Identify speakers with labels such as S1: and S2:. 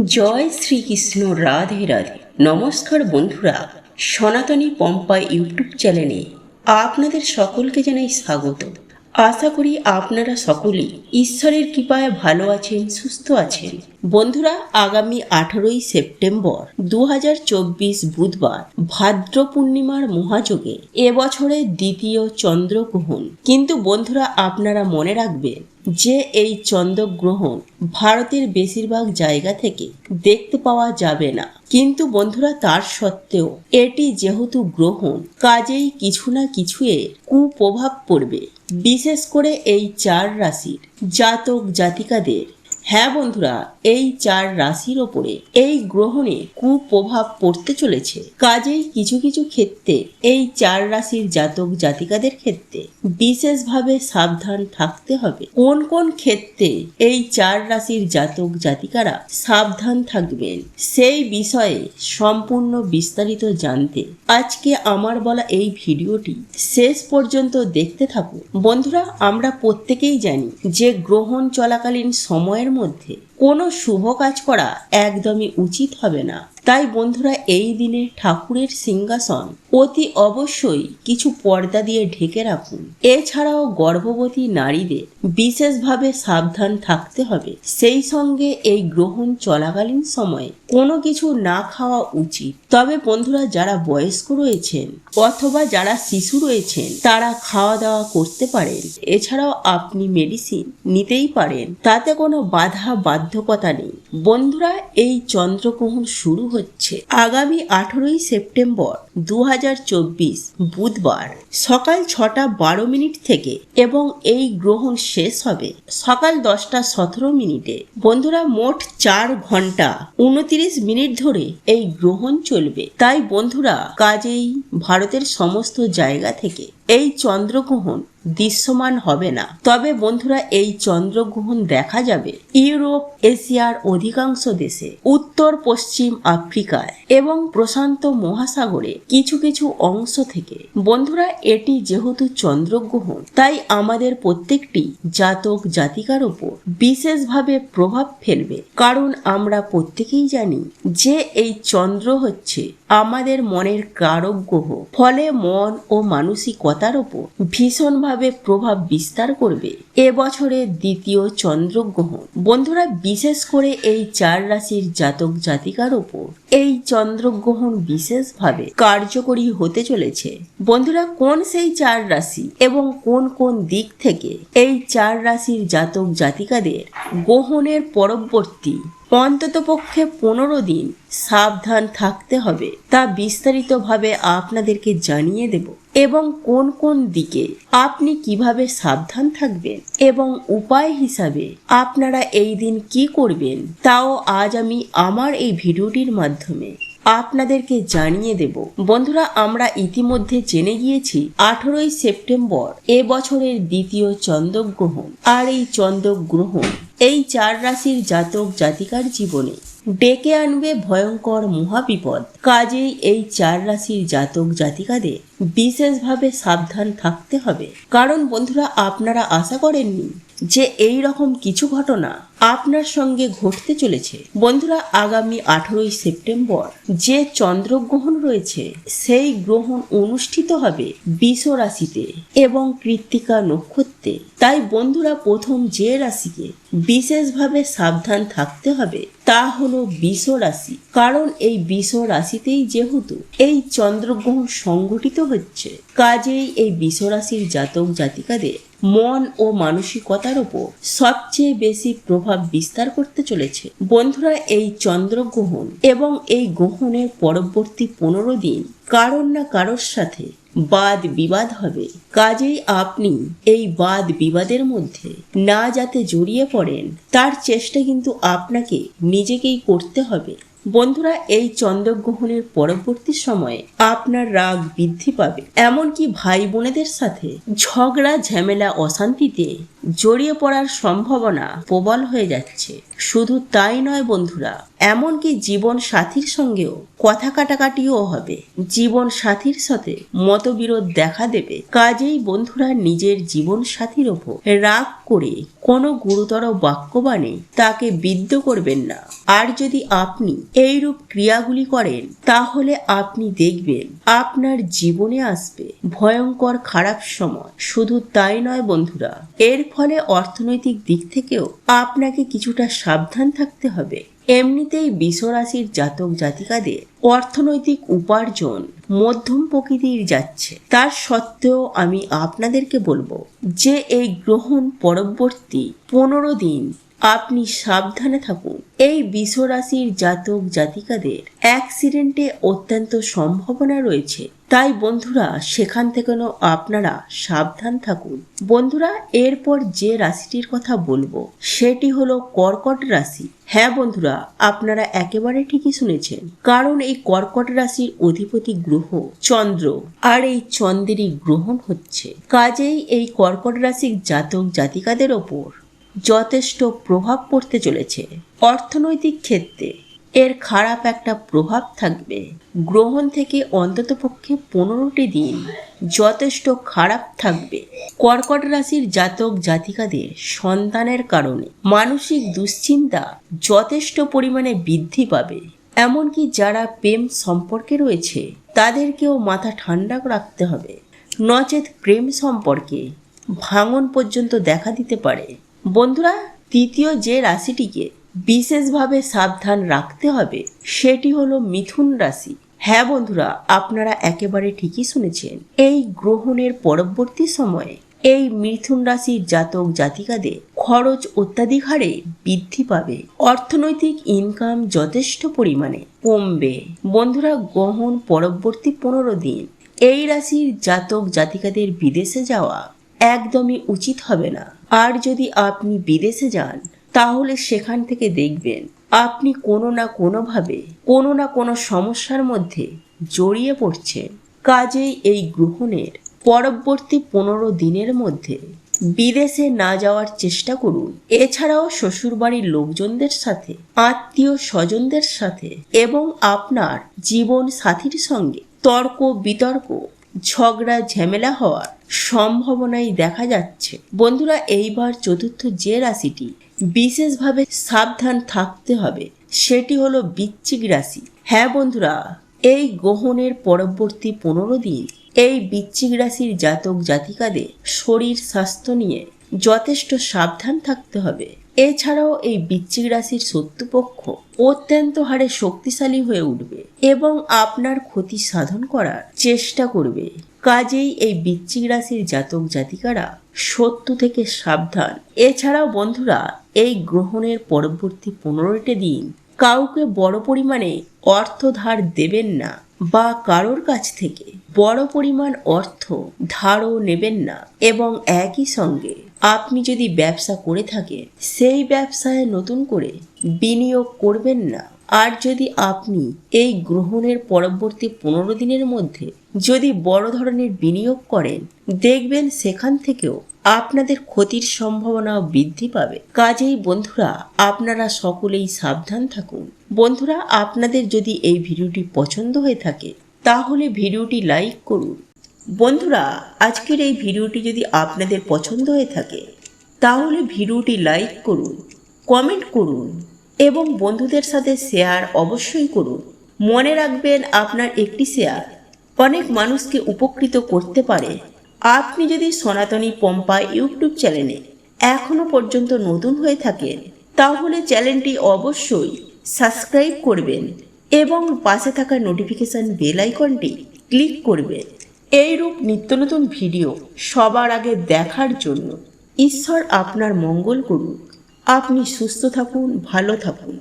S1: জয় শ্রীকৃষ্ণ, রাধে রাধে। নমস্কার বন্ধুরা, সনাতনী পম্পা ইউটিউব চ্যানেলে আপনাদের সকলকে জানাই স্বাগত। আশা করি আপনারা সকলেই ঈশ্বরের কৃপায় ভালো আছেন, সুস্থ আছেন। বন্ধুরা, আগামী 18ই সেপ্টেম্বর 2024 বুধবার ভাদ্র পূর্ণিমার মহাযোগে এবছরের দ্বিতীয় চন্দ্রগ্রহণ। কিন্তু বন্ধুরা, আপনারা মনে রাখবেন যে এই চন্দ্রগ্রহণ ভারতের বেশিরভাগ জায়গা থেকে দেখতে পাওয়া যাবে না। কিন্তু বন্ধুরা, তার সত্ত্বেও এটি যেহেতু গ্রহণ, কাজেই কিছু না কিছু এর কুপ্রভাব পড়বে, বিশেষ করে এই 4 রাশির জাতক জাতিকাদের। হ্যাঁ বন্ধুরা, এই 4 রাশির ওপরে এই গ্রহণে কুপ্রভাব পড়তে চলেছে। কাজেই কিছু কিছু ক্ষেত্রে এই 4 রাশির জাতক জাতিকাদের ক্ষেত্রে বিশেষভাবে সাবধান থাকতে হবে। কোন কোন ক্ষেত্রে এই 4 রাশির জাতক জাতিকারা সাবধান থাকবেন, সেই বিষয়ে সম্পূর্ণ বিস্তারিত জানতে আজকে আমার বলা এই ভিডিওটি শেষ পর্যন্ত দেখতে থাকুন। বন্ধুরা, আমরা প্রত্যেকেই জানি যে গ্রহণ চলাকালীন সময়ের মধ্যে কোনো শুভ কাজ করা একদমই উচিত হবে না। তাই বন্ধুরা, এই দিনে ঠাকুরের সিংহাসন অতি অবশ্যই কিছু পর্দা দিয়ে ঢেকে রাখুন। এছাড়াও গর্ভবতী নারীদের বিশেষভাবে সাবধান থাকতে হবে। সেই সঙ্গে এই গ্রহণ চলাকালীন সময়ে কোনো কিছু না খাওয়া উচিত। তবে বন্ধুরা, যারা বয়স্ক রয়েছেন অথবা যারা শিশু রয়েছেন তারা খাওয়া দাওয়া করতে পারেন। এছাড়াও আপনি মেডিসিন নিতেই পারেন, তাতে কোনো বাধ্যকতা নেই। বন্ধুরা, এই চন্দ্রগ্রহণ শুরু হচ্ছে আগামী 18ই সেপ্টেম্বর 2024 বুধবার সকাল 6:12 থেকে এবং এই গ্রহণ শেষ হবে সকাল 10:17। বন্ধুরা, মোট 4 ঘন্টা 29 মিনিট ধরে এই গ্রহণ চলবে। তাই বন্ধুরা, কাজেই ভারতের সমস্ত জায়গা থেকে এই চন্দ্রগ্রহণ দৃশ্যমান হবে না। তবে বন্ধুরা, এই চন্দ্রগ্রহণ দেখা যাবে ইউরোপ, এশিয়ার অধিকাংশ দেশে, উত্তর পশ্চিম আফ্রিকায় এবং প্রশান্ত মহাসাগরে কিছু কিছু অংশ থেকে। বন্ধুরা, এটি যেহেতু চন্দ্রগ্রহণ, তাই আমাদের প্রত্যেকটি জাতক জাতিকার উপর বিশেষভাবে প্রভাব ফেলবে। কারণ আমরা প্রত্যেকেই জানি যে এই চন্দ্র হচ্ছে আমাদের মনের কারক গ্রহ। ফলে মন ও মানসিকতার উপর ভীষণভাবে প্রভাব বিস্তার করবে এবছরের দ্বিতীয় চন্দ্রগ্রহণ। বন্ধুরা, বিশেষ করে এই 4 রাশির জাতক জাতিকার উপর এই চন্দ্রগ্রহণ বিশেষভাবে কার্যকরী হতে চলেছে। বন্ধুরা, কোন সেই 4 রাশি এবং কোন কোন দিক থেকে এই 4 রাশির জাতক জাতিকাদের গ্রহণের পরবর্তী অন্ততপক্ষে 15 দিন সাবধান থাকতে হবে, তা বিস্তারিতভাবে আপনাদেরকে জানিয়ে দেব। এবং কোন কোন দিকে আপনি কিভাবে সাবধান থাকবেন এবং উপায় হিসাবে আপনারা এই দিন কি করবেন, তাও আজ আমি আমার এই ভিডিওটির মাধ্যমে আপনাদেরকে জানিয়ে দেব। বন্ধুরা, আমরা ইতিমধ্যে জেনে গিয়েছি 18ই সেপ্টেম্বর এবছরের দ্বিতীয় চন্দ্রগ্রহণ। আর এই চন্দ্রগ্রহণ এই 4 রাশির জাতক জাতিকার জীবনে ডেকে আনবে ভয়ঙ্কর মহাবিপদ। কাজেই এই 4 রাশির জাতক জাতিকাদের বিশেষভাবে সাবধান থাকতে হবে। কারণ বন্ধুরা, আপনারা আশা করেননি যে এই রকম কিছু ঘটনা আপনার সঙ্গে ঘটতে চলেছে। বন্ধুরা, আগামী 18ই সেপ্টেম্বর যে চন্দ্রগ্রহণ রয়েছে সেই গ্রহণ অনুষ্ঠিত হবে বৃষ রাশিতে এবং কৃত্তিকা নক্ষত্রে। তাই বন্ধুরা, প্রথম যে রাশিকে বিশেষভাবে সাবধান থাকতে হবে তা হলো বৃষ রাশি। কারণ এই বৃষ রাশিতেই যেহেতু এই চন্দ্রগ্রহণ সংঘটিত হচ্ছে, কাজেই এই বৃষ রাশির জাতক জাতিকাদের মন ও মানসিকতার উপর সবচেয়ে বেশি প্রভাব বিস্তার করতে চলেছে। বন্ধুরা, এই চন্দ্রগ্রহণ এবং এই গ্রহণের পরবর্তী 15 দিন কারোর না কারোর সাথে বাদ বিবাদ হবে। কাজেই আপনি এই বাদ বিবাদের মধ্যে না যাতে জড়িয়ে পড়েন, তার চেষ্টা কিন্তু আপনাকে নিজেকেই করতে হবে। বন্ধুরা, এই চন্দ্রগ্রহণের পরবর্তী সময়ে আপনার রাগ বৃদ্ধি পাবে, এমনকি ভাই বোনেদের সাথে ঝগড়া ঝামেলা অশান্তিতে জড়িয়ে পড়ার সম্ভাবনা প্রবল হয়ে যাচ্ছে। শুধু তাই নয় বন্ধুরা, এমনকি জীবন সাথীর সঙ্গেও কথা কাটাকাটিও হবে। জীবন সাথীর সাথে মতবিরোধ দেখা দেবে। কাজেই বন্ধুরা, নিজের জীবন সাথীর ওপর রাগ করে কোনো গুরুতর বাক্যবাণে তাকে বিদ্ধ করবেন না। আর যদি আপনি এইরূপ ক্রিয়াগুলি করেন, তাহলে আপনি দেখবেন আপনার জীবনে আসবে ভয়ঙ্কর খারাপ সময়। শুধু তাই নয় বন্ধুরা, এর ফলে অর্থনৈতিক দিক থেকেও আপনাকে কিছুটা সাবধান থাকতে হবে। এমনিতেই বৃষরাশির জাতক জাতিকাদের অর্থনৈতিক উপার্জন মধ্যম প্রকৃতির যাচ্ছে। তার সত্ত্বেও আমি আপনাদেরকে বলবো যে এই গ্রহণ পরবর্তী 15 দিন আপনি সাবধানে থাকুন। এই বৃষরাশির জাতক জাতিকাদের অ্যাক্সিডেন্টে অত্যন্ত সম্ভাবনা রয়েছে। তাই বন্ধুরা, সেখান থেকেও আপনারা সাবধান থাকুন। বন্ধুরা, এরপর যে রাশিটির কথা বলবো সেটি হলো কর্কট রাশি। হ্যাঁ বন্ধুরা, আপনারা একেবারে ঠিকই শুনেছেন, কারণ এই কর্কট রাশির অধিপতি গ্রহ চন্দ্র, আর এই চন্দ্রেরই গ্রহণ হচ্ছে। কাজেই এই কর্কট রাশির জাতক জাতিকাদের ওপর যথেষ্ট প্রভাব পড়তে চলেছে। অর্থনৈতিক ক্ষেত্রে এর খারাপ একটা প্রভাব থাকবে। গ্রহণ থেকে অন্ততপক্ষে 15টি দিন যথেষ্ট খারাপ থাকবে। কর্কট রাশির জাতক জাতিকাদের সন্তানের কারণে মানসিক দুশ্চিন্তা যথেষ্ট পরিমাণে বৃদ্ধি পাবে। এমনকি যারা প্রেম সম্পর্কে রয়েছে তাদেরকেও মাথা ঠান্ডা রাখতে হবে, নচেত প্রেম সম্পর্কে ভাঙন পর্যন্ত দেখা দিতে পারে। বন্ধুরা, তৃতীয় যে রাশিটিকে বিশেষভাবে সাবধান রাখতে হবে সেটি হলো মিথুন রাশি। হ্যাঁ বন্ধুরা, আপনারা একেবারে ঠিকই শুনেছেন। এই গ্রহণের পরবর্তী সময়ে এই মিথুন রাশির জাতক জাতিকাদের খরচ অত্যাধিক হারে বৃদ্ধি পাবে। অর্থনৈতিক ইনকাম যথেষ্ট পরিমাণে কমবে। বন্ধুরা, গ্রহণ পরবর্তী 15 দিন এই রাশির জাতক জাতিকাদের বিদেশে যাওয়া একদমই উচিত হবে না। আর যদি আপনি বিদেশে যান, তাহলে সেখান থেকে দেখবেন আপনি কোনো না কোনোভাবে কোনো না কোনো সমস্যার মধ্যে জড়িয়ে পড়ছেন। কাজেই এই গ্রহণের পরবর্তী 15 দিনের মধ্যে বিদেশে না যাওয়ার চেষ্টা করুন। এছাড়াও শ্বশুরবাড়ির লোকজনদের সাথে, আত্মীয় স্বজনদের সাথে এবং আপনার জীবন সাথীর সঙ্গে তর্ক বিতর্ক ঝগড়া ঝামেলা হওয়ার সম্ভাবনাই দেখা যাচ্ছে। বন্ধুরা, এইবার চতুর্থ যে রাশিটি বিশেষভাবে সাবধান থাকতে হবে সেটি হলো বৃশ্চিক রাশি। হ্যাঁ বন্ধুরা, এই গ্রহণের পরবর্তী 15 দিন এই বৃশ্চিক রাশির জাতক জাতিকাদের শরীর স্বাস্থ্য নিয়ে যথেষ্ট সাবধান থাকতে হবে। এছাড়াও এই বৃশ্চিক রাশির শত্রুপক্ষ অত্যন্ত হারে শক্তিশালী হয়ে উঠবে এবং আপনার ক্ষতি সাধন করার চেষ্টা করবে। কাজেই এই বৃশ্চিক রাশির জাতক জাতিকারা শত্রু থেকে সাবধান। এছাড়াও বন্ধুরা, এই গ্রহণের পরবর্তী 15টি দিন কাউকে বড় পরিমাণে অর্থ ধার দেবেন না, বা কারোর কাছ থেকে বড় পরিমাণ অর্থ ধারও নেবেন না। এবং একই সঙ্গে আপনি যদি ব্যবসা করে থাকেন, সেই ব্যবসায় নতুন করে বিনিয়োগ করবেন না। আর যদি আপনি এই গ্রহণের পরবর্তী 15 দিনের মধ্যে যদি বড় ধরনের বিনিয়োগ করেন, দেখবেন সেখান থেকেও আপনাদের ক্ষতির সম্ভাবনা বৃদ্ধি পাবে। কাজেই বন্ধুরা, আপনারা সকলেই সাবধান থাকুন। বন্ধুরা, আপনাদের যদি এই ভিডিওটি পছন্দ হয়ে থাকে তাহলে ভিডিওটি লাইক করুন। বন্ধুরা, আজকের এই ভিডিওটি যদি আপনাদের পছন্দ হয়ে থাকে তাহলে ভিডিওটি লাইক করুন, কমেন্ট করুন এবং বন্ধুদের সাথে শেয়ার অবশ্যই করুন। মনে রাখবেন, আপনার একটি শেয়ার অনেক মানুষকে উপকৃত করতে পারে। আপনি যদি সনাতনী পম্পা ইউটিউব চ্যানেলে এখনো পর্যন্ত নতুন হয়ে থাকেন, তাহলে চ্যানেলটি অবশ্যই সাবস্ক্রাইব করবেন এবং পাশে থাকা নোটিফিকেশন বেল আইকনটি ক্লিক করবেন। এইরূপ নিত্য নতুন ভিডিও সবার আগে দেখার জন্য ঈশ্বর আপনার মঙ্গল করুন। আপনি সুস্থ থাকুন, ভালো থাকুন।